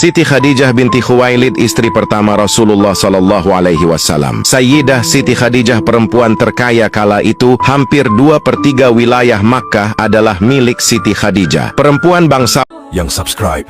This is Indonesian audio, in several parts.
Siti Khadijah binti Khuwailid, istri pertama Rasulullah Sallallahu Alaihi Wasallam. Sayyidah Siti Khadijah, perempuan terkaya kala itu. Hampir 2/3 wilayah Makkah adalah milik Siti Khadijah. Perempuan bangsa yang subscribe.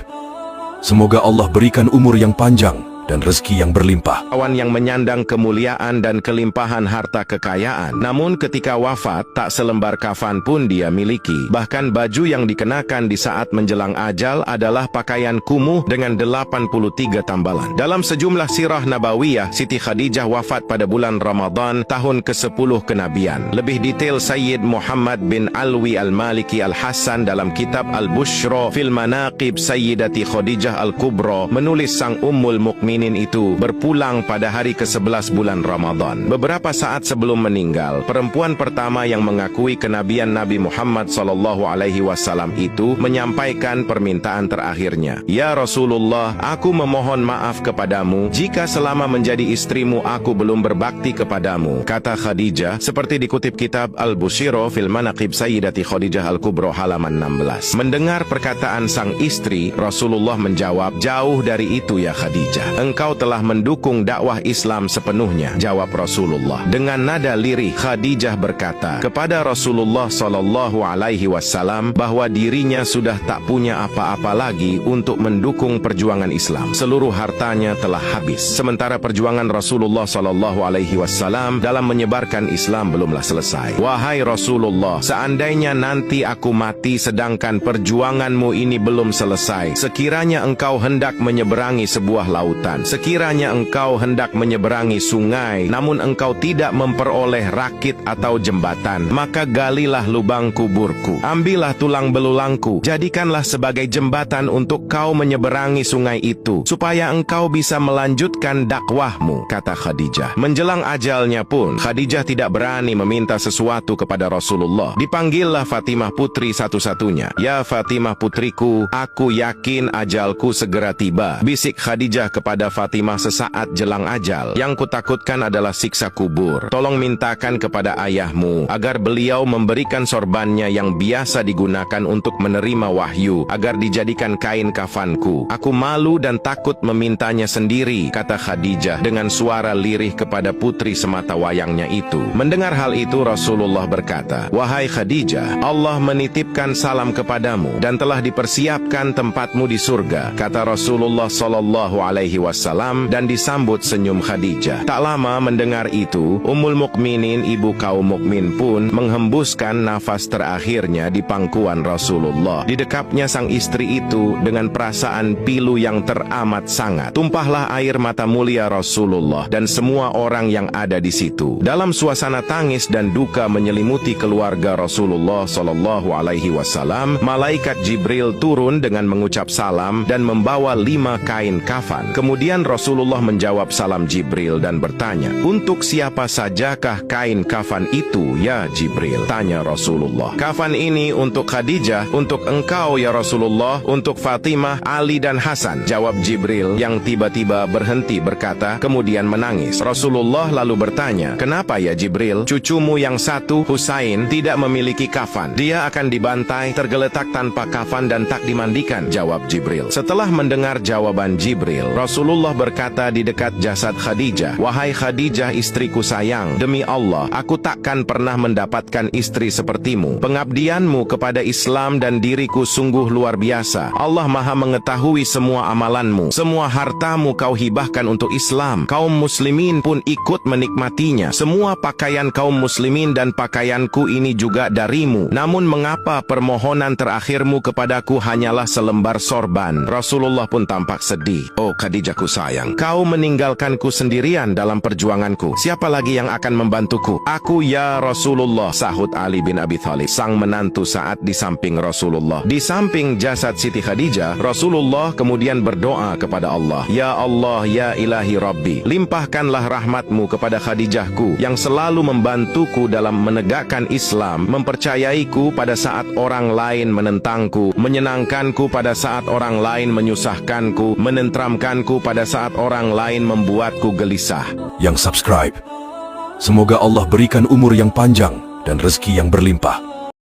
Semoga Allah berikan umur yang panjang dan rezeki yang berlimpah. Yang menyandang kemuliaan dan kelimpahan harta kekayaan. Namun ketika wafat, tak selembar kafan pun dia miliki. Bahkan baju yang dikenakan di saat menjelang ajal adalah pakaian kumuh dengan 83 tambalan. Dalam sejumlah sirah nabawiyah, Siti Khadijah wafat pada bulan Ramadan tahun ke-10 kenabian. Lebih detail Sayyid Muhammad bin Alwi Al-Maliki Al-Hasan dalam kitab Al-Bushra fil Manaqib Sayyidati Khadijah Al-Kubra menulis sang Ummul Mukminin itu berpulang pada hari ke-11 bulan Ramadan. Beberapa saat sebelum meninggal, perempuan pertama yang mengakui kenabian Nabi Muhammad SAW itu menyampaikan permintaan terakhirnya. Ya Rasulullah, aku memohon maaf kepadamu jika selama menjadi istrimu aku belum berbakti kepadamu. Kata Khadijah, seperti dikutip kitab Al-Bushra fil Manaqib Sayyidati Khadijah Al-Kubra halaman 16. Mendengar perkataan sang istri, Rasulullah menjawab, jauh dari itu ya Khadijah. Engkau telah mendukung dakwah Islam sepenuhnya, jawab Rasulullah. Dengan nada lirih, Khadijah berkata kepada Rasulullah Sallallahu Alaihi Wasallam bahwa dirinya sudah tak punya apa-apa lagi untuk mendukung perjuangan Islam. Seluruh hartanya telah habis. Sementara perjuangan Rasulullah Sallallahu Alaihi Wasallam dalam menyebarkan Islam belumlah selesai. Wahai Rasulullah, seandainya nanti aku mati sedangkan perjuanganmu ini belum selesai, sekiranya engkau hendak menyeberangi sebuah lautan, sekiranya engkau hendak menyeberangi sungai, namun engkau tidak memperoleh rakit atau jembatan, maka galilah lubang kuburku, ambillah tulang belulangku, jadikanlah sebagai jembatan untuk kau menyeberangi sungai itu, supaya engkau bisa melanjutkan dakwahmu, kata Khadijah. Menjelang ajalnya pun, Khadijah tidak berani meminta sesuatu kepada Rasulullah. Dipanggillah Fatimah, putri satu-satunya. Ya Fatimah putriku, aku yakin ajalku segera tiba, bisik Khadijah kepada Fatimah sesaat jelang ajal. Yang kutakutkan adalah siksa kubur. Tolong mintakan kepada ayahmu agar beliau memberikan sorbannya yang biasa digunakan untuk menerima wahyu, agar dijadikan kain kafanku. Aku malu dan takut memintanya sendiri, kata Khadijah dengan suara lirih kepada putri semata wayangnya itu. Mendengar hal itu, Rasulullah berkata, wahai Khadijah, Allah menitipkan salam kepadamu dan telah dipersiapkan tempatmu di surga, kata Rasulullah Sallallahu Alaihi Wasallam, dan disambut senyum Khadijah. Tak lama mendengar itu, Ummul Mukminin, ibu kaum mukmin pun menghembuskan nafas terakhirnya di pangkuan Rasulullah. Didekapnya sang istri itu dengan perasaan pilu yang teramat sangat. Tumpahlah air mata mulia Rasulullah dan semua orang yang ada di situ. Dalam suasana tangis dan duka menyelimuti keluarga Rasulullah Sallallahu Alaihi Wasallam, malaikat Jibril turun dengan mengucap salam dan membawa 5 kain kafan. Kemudian Rasulullah menjawab salam Jibril dan bertanya, untuk siapa sajakah kain kafan itu ya Jibril? Tanya Rasulullah. Kafan ini untuk Khadijah, untuk engkau ya Rasulullah, untuk Fatimah, Ali dan Hasan, jawab Jibril yang tiba-tiba berhenti berkata, kemudian menangis. Rasulullah lalu bertanya, kenapa ya Jibril? Cucumu yang satu, Husain, tidak memiliki kafan. Dia akan dibantai, tergeletak tanpa kafan dan tak dimandikan, jawab Jibril. Setelah mendengar jawaban Jibril, Rasulullah berkata di dekat jasad Khadijah, wahai Khadijah istriku sayang, demi Allah, aku takkan pernah mendapatkan istri sepertimu. Pengabdianmu kepada Islam dan diriku sungguh luar biasa. Allah Maha mengetahui semua amalanmu. Semua hartamu kau hibahkan untuk Islam. Kaum muslimin pun ikut menikmatinya. Semua pakaian kaum muslimin dan pakaianku ini juga darimu. Namun mengapa permohonan terakhirmu kepadaku hanyalah selembar sorban? Rasulullah pun tampak sedih. Oh Khadijahku sayang, kau meninggalkanku sendirian dalam perjuanganku. Siapa lagi yang akan membantuku? Aku ya Rasulullah, sahut Ali bin Abi Thalib, sang menantu saat di samping Rasulullah. Di samping jasad Siti Khadijah, Rasulullah kemudian berdoa kepada Allah, ya Allah, ya ilahi Rabbi, limpahkanlah rahmatmu kepada Khadijahku yang selalu membantuku dalam menegakkan Islam, mempercayaiku pada saat orang lain menentangku, menyenangkanku pada saat orang lain menyusahkanku, menenteramkanku pada saat orang lain membuatku gelisah. Yang subscribe. Semoga Allah berikan umur yang panjang dan rezeki yang berlimpah.